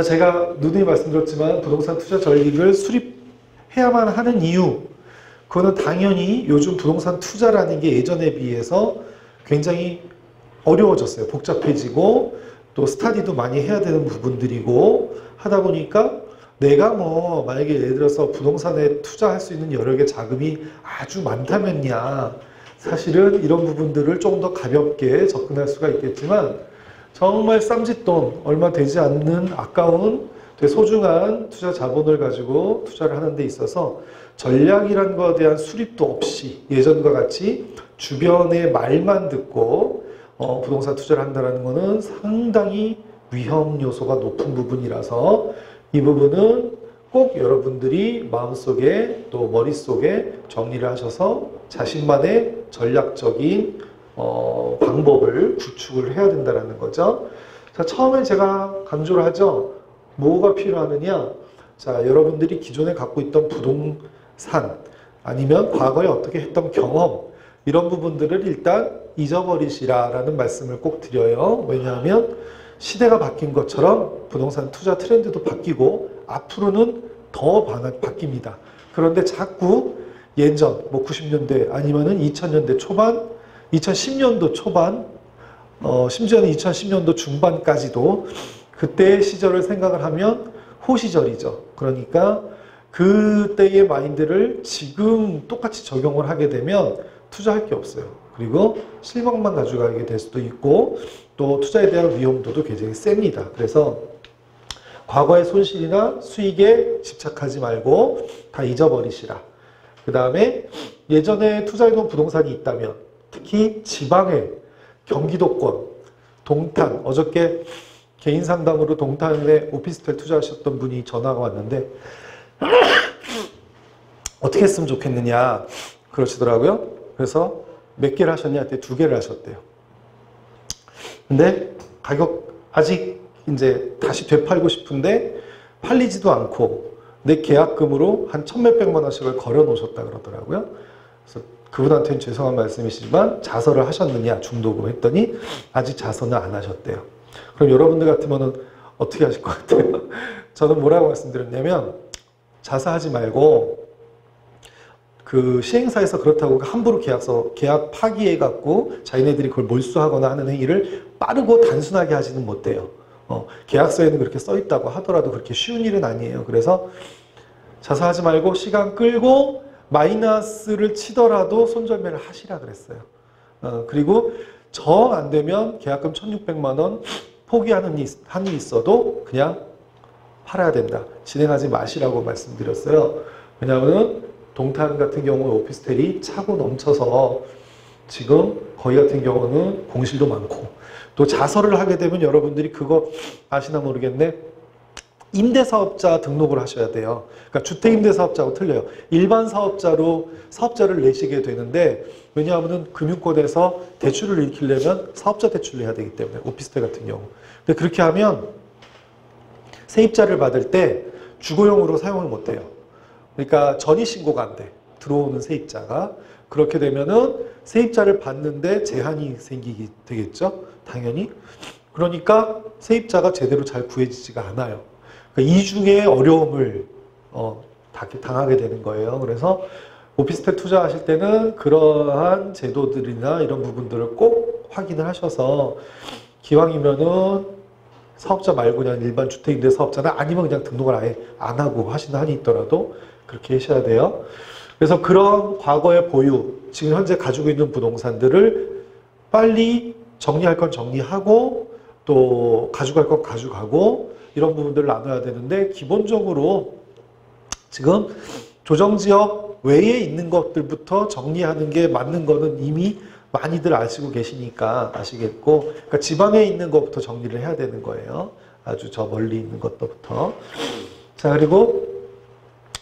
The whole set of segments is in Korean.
자, 제가 누누이 말씀드렸지만 부동산 투자 전략을 수립해야만 하는 이유, 그거는 당연히 요즘 부동산 투자라는 게 예전에 비해서 굉장히 어려워졌어요. 복잡해지고 또 스터디도 많이 해야 되는 부분들이고 하다 보니까 내가 뭐 만약에 예를 들어서 부동산에 투자할 수 있는 여력의 자금이 아주 많다면야 사실은 이런 부분들을 조금 더 가볍게 접근할 수가 있겠지만 정말 쌈짓돈 얼마 되지 않는 아까운 되게 소중한 투자 자본을 가지고 투자를 하는 데 있어서 전략이라는 것에 대한 수립도 없이 예전과 같이 주변의 말만 듣고 부동산 투자를 한다는 것은 상당히 위험 요소가 높은 부분이라서 이 부분은 꼭 여러분들이 마음속에 또 머릿속에 정리를 하셔서 자신만의 전략적인 방법을 구축을 해야 된다는 거죠. 자, 처음에 제가 강조를 하죠. 뭐가 필요하느냐? 자, 여러분들이 기존에 갖고 있던 부동산 아니면 과거에 어떻게 했던 경험 이런 부분들을 일단 잊어버리시라라는 말씀을 꼭 드려요. 왜냐하면 시대가 바뀐 것처럼 부동산 투자 트렌드도 바뀌고 앞으로는 더 바뀝니다. 그런데 자꾸 예전 뭐 90년대 아니면은 2000년대 초반 2010년도 초반, 심지어는 2010년도 중반까지도 그때의 시절을 생각을 하면 호시절이죠. 그러니까 그때의 마인드를 지금 똑같이 적용을 하게 되면 투자할 게 없어요. 그리고 실망만 가져가게 될 수도 있고 또 투자에 대한 위험도도 굉장히 셉니다. 그래서 과거의 손실이나 수익에 집착하지 말고 다 잊어버리시라. 그 다음에 예전에 투자해둔 부동산이 있다면 특히 지방에 경기도권, 동탄, 어저께 개인 상담으로 동탄에 오피스텔 투자하셨던 분이 전화가 왔는데 어떻게 했으면 좋겠느냐 그러시더라고요. 그래서 몇 개를 하셨냐 했더니 2개를 하셨대요. 근데 가격 아직 이제 다시 되팔고 싶은데 팔리지도 않고 내 계약금으로 한 1000몇백만 원씩을 걸어 놓으셨다 그러더라고요. 그래서 그분한테는 죄송한 말씀이시지만 자설을 하셨느냐 중도금 했더니 아직 자설은 안 하셨대요. 그럼 여러분들 같으면 어떻게 하실 것 같아요? 저는 뭐라고 말씀드렸냐면 자사하지 말고 그 시행사에서 그렇다고 함부로 계약 파기해갖고 자기네들이 그걸 몰수하거나 하는 행위를 빠르고 단순하게 하지는 못해요. 계약서에는 그렇게 써있다고 하더라도 그렇게 쉬운 일은 아니에요. 그래서 자사하지 말고 시간 끌고 마이너스를 치더라도 손절매를 하시라 그랬어요. 그리고 정 안 되면 계약금 1600만 원 포기하는 한이 있어도 그냥 팔아야 된다. 진행하지 마시라고 말씀드렸어요. 왜냐하면 동탄 같은 경우는 오피스텔이 차고 넘쳐서 지금 거기 같은 경우는 공실도 많고 또 자설을 하게 되면 여러분들이 그거 아시나 모르겠네. 임대사업자 등록을 하셔야 돼요. 그러니까 주택임대사업자하고 틀려요. 일반 사업자로 사업자를 내시게 되는데 왜냐하면 금융권에서 대출을 일으키려면 사업자 대출을 해야 되기 때문에 오피스텔 같은 경우. 근데 그렇게 하면 세입자를 받을 때 주거용으로 사용을 못해요. 그러니까 전입신고가 안 돼. 들어오는 세입자가. 그렇게 되면은 세입자를 받는데 제한이 생기게 되겠죠. 당연히. 그러니까 세입자가 제대로 잘 구해지지가 않아요. 그러니까 이중의 어려움을 당하게 되는 거예요. 그래서 오피스텔 투자하실 때는 그러한 제도들이나 이런 부분들을 꼭 확인을 하셔서 기왕이면은 사업자 말고 그냥 일반 주택임대 사업자나 아니면 그냥 등록을 아예 안 하고 하시는 한이 있더라도 그렇게 하셔야 돼요. 그래서 그런 과거의 보유, 지금 현재 가지고 있는 부동산들을 빨리 정리할 건 정리하고 또 가져갈 건 가져가고 이런 부분들을 나눠야 되는데 기본적으로 지금 조정지역 외에 있는 것들부터 정리하는 게 맞는 거는 이미 많이들 아시고 계시니까 아시겠고 그러니까 지방에 있는 것부터 정리를 해야 되는 거예요. 아주 저 멀리 있는 것부터. 자, 그리고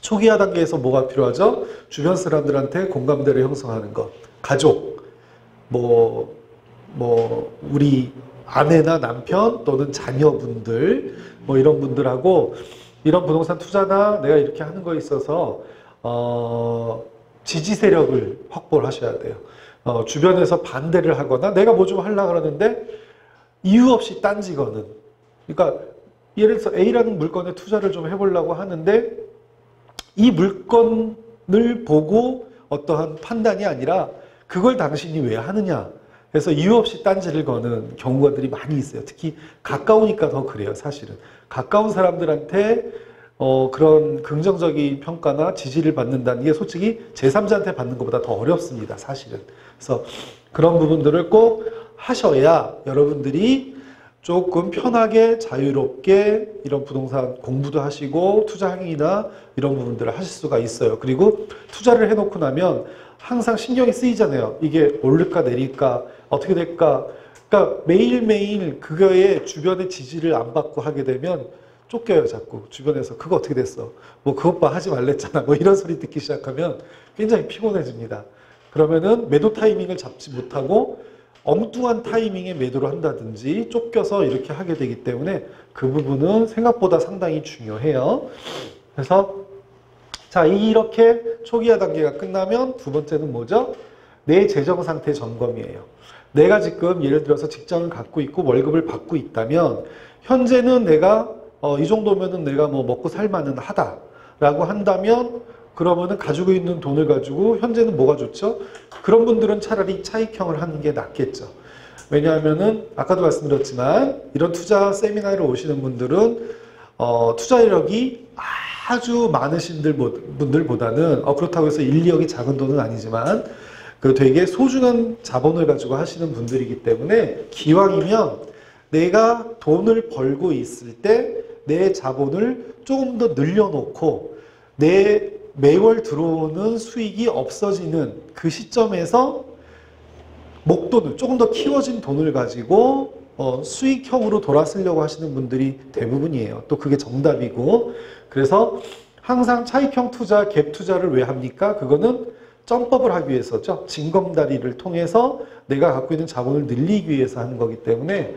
초기화 단계에서 뭐가 필요하죠? 주변 사람들한테 공감대를 형성하는 것. 가족, 우리 아내나 남편 또는 자녀분들 뭐 이런 분들하고 이런 부동산 투자나 내가 이렇게 하는 거에 있어서 지지 세력을 확보를 하셔야 돼요. 주변에서 반대를 하거나 내가 뭐 좀 하려고 그러는데 이유 없이 딴지거는 그러니까 예를 들어서 A라는 물건에 투자를 좀 해보려고 하는데 이 물건을 보고 어떠한 판단이 아니라 그걸 당신이 왜 하느냐. 그래서 이유 없이 딴지를 거는 경우들이 많이 있어요. 특히 가까우니까 더 그래요, 사실은. 가까운 사람들한테 그런 긍정적인 평가나 지지를 받는다는 게 솔직히 제3자한테 받는 것보다 더 어렵습니다, 사실은. 그래서 그런 부분들을 꼭 하셔야 여러분들이 조금 편하게 자유롭게 이런 부동산 공부도 하시고 투자 행위나 이런 부분들을 하실 수가 있어요. 그리고 투자를 해놓고 나면 항상 신경이 쓰이잖아요. 이게 오를까 내릴까 어떻게 될까. 그러니까 매일매일 그거에 주변의 지지를 안 받고 하게 되면 쫓겨요, 자꾸. 주변에서 그거 어떻게 됐어? 뭐 그것 봐 하지 말랬잖아. 뭐 이런 소리 듣기 시작하면 굉장히 피곤해집니다. 그러면은 매도 타이밍을 잡지 못하고 엉뚱한 타이밍에 매도를 한다든지 쫓겨서 이렇게 하게 되기 때문에 그 부분은 생각보다 상당히 중요해요. 그래서 자, 이렇게 초기화 단계가 끝나면 두 번째는 뭐죠? 내 재정 상태 점검이에요. 내가 지금 예를 들어서 직장을 갖고 있고 월급을 받고 있다면 현재는 내가 이 정도면은 내가 뭐 먹고 살만은 하다라고 한다면 그러면은 가지고 있는 돈을 가지고 현재는 뭐가 좋죠? 그런 분들은 차라리 차익형을 하는 게 낫겠죠. 왜냐하면은 아까도 말씀드렸지만 이런 투자 세미나를 오시는 분들은 투자 이력이 아주 많으신 분들보다는 그렇다고 해서 인력이 작은 돈은 아니지만 그 되게 소중한 자본을 가지고 하시는 분들이기 때문에 기왕이면 내가 돈을 벌고 있을 때 내 자본을 조금 더 늘려놓고 내 매월 들어오는 수익이 없어지는 그 시점에서 목돈을 조금 더 키워진 돈을 가지고 수익형으로 돌아서려고 하시는 분들이 대부분이에요. 또 그게 정답이고 그래서 항상 차익형 투자, 갭 투자를 왜 합니까? 그거는 점법을 하기 위해서죠. 징검다리를 통해서 내가 갖고 있는 자본을 늘리기 위해서 하는 거기 때문에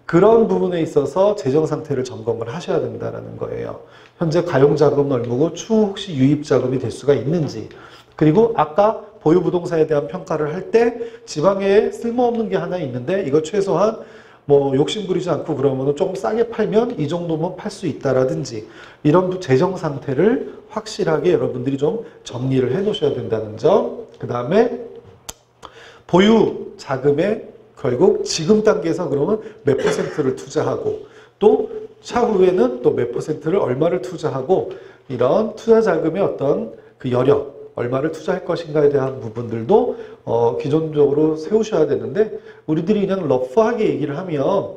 그런 부분에 있어서 재정 상태를 점검을 하셔야 된다는 거예요. 현재 가용자금은 얼마고 추후 혹시 유입자금이 될 수가 있는지 그리고 아까 보유부동산에 대한 평가를 할 때 지방에 쓸모없는 게 하나 있는데 이거 최소한 뭐 욕심부리지 않고 그러면 조금 싸게 팔면 이 정도면 팔 수 있다라든지 이런 재정 상태를 확실하게 여러분들이 좀 정리를 해 놓으셔야 된다는 점. 그 다음에 보유 자금에 결국 지금 단계에서 그러면 몇 퍼센트를 투자하고 또 차후에는 또 몇 퍼센트를 얼마를 투자하고 이런 투자 자금의 어떤 그 여력 얼마를 투자할 것인가에 대한 부분들도 기존적으로 세우셔야 되는데 우리들이 그냥 러프하게 얘기를 하면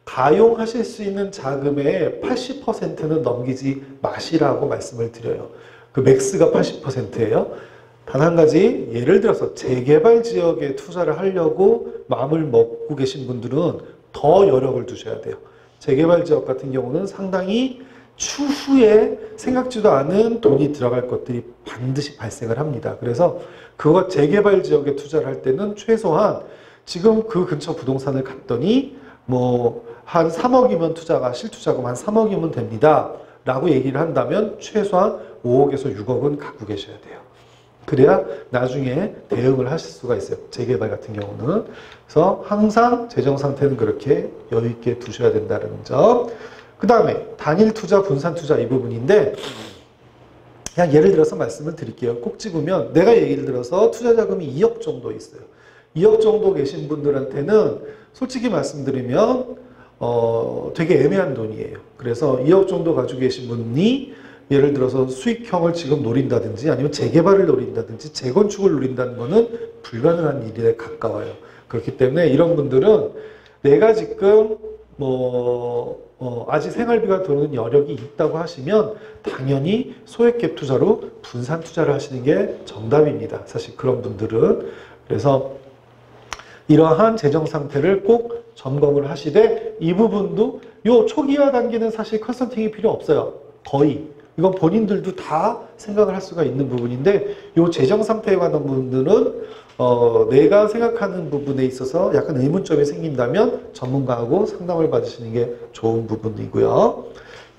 가용하실 수 있는 자금의 80%는 넘기지 마시라고 말씀을 드려요. 그 맥스가 80%예요. 단 한 가지 예를 들어서 재개발 지역에 투자를 하려고 마음을 먹고 계신 분들은 더 여력을 두셔야 돼요. 재개발 지역 같은 경우는 상당히 추후에 생각지도 않은 돈이 들어갈 것들이 반드시 발생을 합니다. 그래서 그거 재개발 지역에 투자를 할 때는 최소한 지금 그 근처 부동산을 갔더니 뭐 한 3억이면 투자가 실투자금 한 3억이면 됩니다. 라고 얘기를 한다면 최소한 5억에서 6억은 갖고 계셔야 돼요. 그래야 나중에 대응을 하실 수가 있어요. 재개발 같은 경우는. 그래서 항상 재정 상태는 그렇게 여유 있게 두셔야 된다는 점. 그 다음에 단일 투자, 분산 투자 이 부분인데 그냥 예를 들어서 말씀을 드릴게요. 꼭 집으면 내가 예를 들어서 투자 자금이 2억 정도 있어요. 2억 정도 계신 분들한테는 솔직히 말씀드리면 되게 애매한 돈이에요. 그래서 2억 정도 가지고 계신 분이 예를 들어서 수익형을 지금 노린다든지 아니면 재개발을 노린다든지 재건축을 노린다는 거는 불가능한 일에 가까워요. 그렇기 때문에 이런 분들은 내가 지금 아직 생활비가 들어오는 여력이 있다고 하시면 당연히 소액 갭 투자로 분산 투자를 하시는 게 정답입니다. 사실 그런 분들은. 그래서 이러한 재정 상태를 꼭 점검을 하시되 이 부분도 요 초기화 단계는 사실 컨설팅이 필요 없어요. 거의. 이건 본인들도 다 생각을 할 수가 있는 부분인데 요 재정 상태에 관한 부분들은 내가 생각하는 부분에 있어서 약간 의문점이 생긴다면 전문가하고 상담을 받으시는 게 좋은 부분이고요.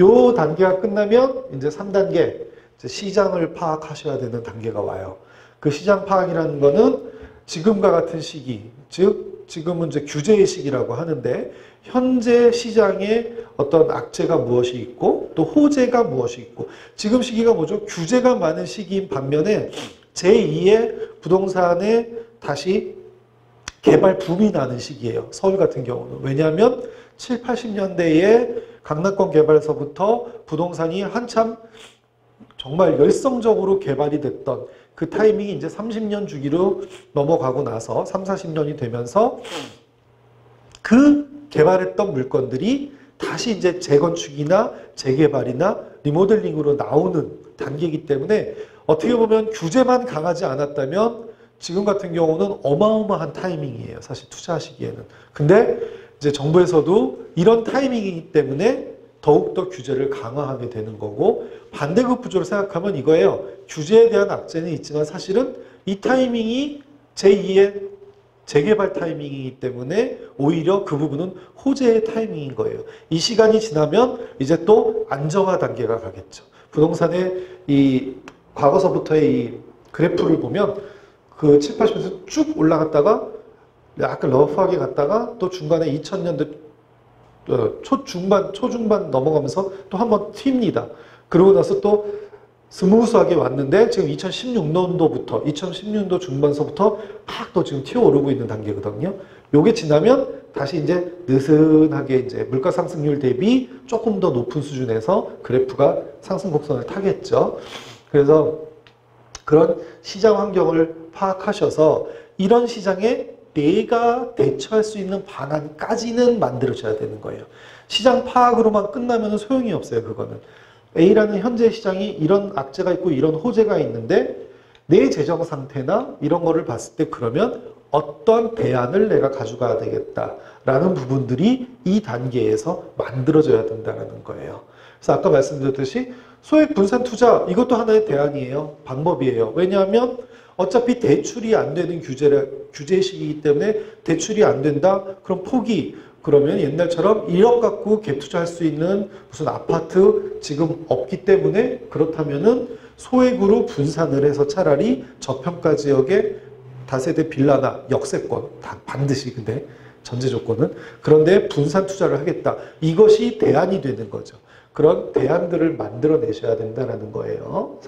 요 단계가 끝나면 이제 3단계 이제 시장을 파악하셔야 되는 단계가 와요. 그 시장 파악이라는 거는 지금과 같은 시기, 즉 지금은 이제 규제의 시기라고 하는데 현재 시장에 어떤 악재가 무엇이 있고 또 호재가 무엇이 있고 지금 시기가 뭐죠? 규제가 많은 시기인 반면에 제2의 부동산에 다시 개발 붐이 나는 시기예요. 서울 같은 경우는. 왜냐하면 7, 80년대에 강남권 개발서부터 부동산이 한참 정말 열성적으로 개발이 됐던 그 타이밍이 이제 30년 주기로 넘어가고 나서 3, 40년이 되면서 그 개발했던 물건들이 다시 이제 재건축이나 재개발이나 리모델링으로 나오는 단계이기 때문에 어떻게 보면 규제만 강하지 않았다면 지금 같은 경우는 어마어마한 타이밍이에요. 사실 투자하시기에는. 근데 이제 정부에서도 이런 타이밍이기 때문에 더욱더 규제를 강화하게 되는 거고 반대급 구조로 생각하면 이거예요. 규제에 대한 악재는 있지만 사실은 이 타이밍이 제2의 재개발 타이밍이기 때문에 오히려 그 부분은 호재의 타이밍인 거예요. 이 시간이 지나면 이제 또 안정화 단계가 가겠죠. 부동산의 이 과거서부터의 이 그래프를 보면 그 7, 80에서 쭉 올라갔다가 약간 러프하게 갔다가 또 중간에 2000년대 초중반 넘어가면서 또 한번 튑니다. 그러고 나서 또 스무스하게 왔는데 지금 2016년도 중반서부터 팍 또 지금 튀어오르고 있는 단계거든요. 요게 지나면 다시 이제 느슨하게 이제 물가 상승률 대비 조금 더 높은 수준에서 그래프가 상승 곡선을 타겠죠. 그래서 그런 시장 환경을 파악하셔서 이런 시장에 내가 대처할 수 있는 방안까지는 만들어줘야 되는 거예요. 시장 파악으로만 끝나면 소용이 없어요. 그거는. A라는 현재 시장이 이런 악재가 있고 이런 호재가 있는데 내 재정 상태나 이런 거를 봤을 때 그러면 어떤 대안을 내가 가져가야 되겠다라는 부분들이 이 단계에서 만들어져야 된다는 거예요. 그래서 아까 말씀드렸듯이 소액 분산 투자 이것도 하나의 대안이에요. 방법이에요. 왜냐하면 어차피 대출이 안 되는 규제 시기이기 때문에 대출이 안 된다? 그럼 포기. 그러면 옛날처럼 1억 갖고 갭 투자할 수 있는 무슨 아파트 지금 없기 때문에 그렇다면은 소액으로 분산을 해서 차라리 저평가 지역에 다세대 빌라나 역세권 다 반드시 근데 전제 조건은 그런데 분산 투자를 하겠다. 이것이 대안이 되는 거죠. 그런 대안들을 만들어내셔야 된다는 거예요.